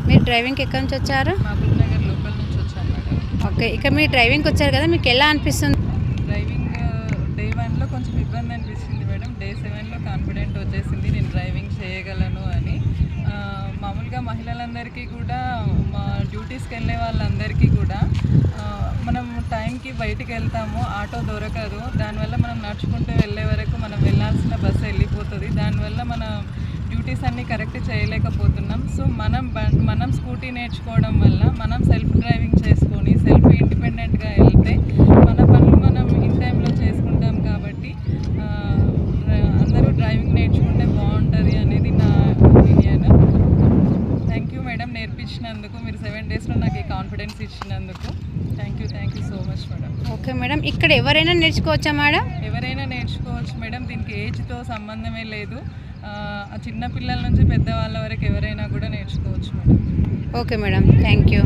మీరు డ్రైవింగ్కి ఎక్కడి నుంచి వచ్చారు? మహబూబ్ నగర్ లోకల్ నుంచి వచ్చాను మేడం. ఓకే, ఇక మీరు డ్రైవింగ్కి వచ్చారు కదా, మీకు ఎలా అనిపిస్తుంది? డ్రైవింగ్ డే 1లో కొంచెం ఇబ్బంది అనిపించింది మేడం. డే 7లో కాన్ఫిడెంట్ వచ్చేసింది నేను డ్రైవింగ్ చేయగలను అని. మామూలుగా మహిళలందరికీ కూడా, మా డ్యూటీస్కి వెళ్ళే వాళ్ళందరికీ కూడా మనం టైంకి బయటికి వెళ్తాము, ఆటో దొరకదు, దానివల్ల మనం నడుచుకుంటూ వెళ్ళే వరకు మనం వెళ్ళాల్సిన బస్సు వెళ్ళిపోతుంది, దానివల్ల మన డ్యూటీస్ అన్నీ కరెక్ట్ చేయలేకపోతున్నాం. సో మనం స్కూటీ నేర్చుకోవడం వల్ల మనం సెల్ఫ్ డ్రైవింగ్ చేసుకొని సెల్ఫ్ ఇండిపెండెంట్గా వెళ్తే మన పనులు మనం ఇన్ టైంలో చేసుకుంటాం. కాబట్టి అందరూ డ్రైవింగ్ నేర్చుకుంటే బాగుంటుంది అనేది నా ఒపీనియన్. థ్యాంక్ యూ మేడం, నేర్పించినందుకు. మీరు 7 డేస్లో నాకు ఈ కాన్ఫిడెన్స్ ఇచ్చినందుకు thank you so much madam. Okay madam, ఇక్కడ ఎవరైనా నేర్చుకోవచ్చా మేడం? ఎవరైనా నేర్చుకోవచ్చు మేడం, దీనికి ఏజ్తో సంబంధమే లేదు. చిన్న పిల్లల నుంచి పెద్దవాళ్ళ వరకు ఎవరైనా కూడా నేర్చుకోవచ్చు madam. Okay madam, thank you.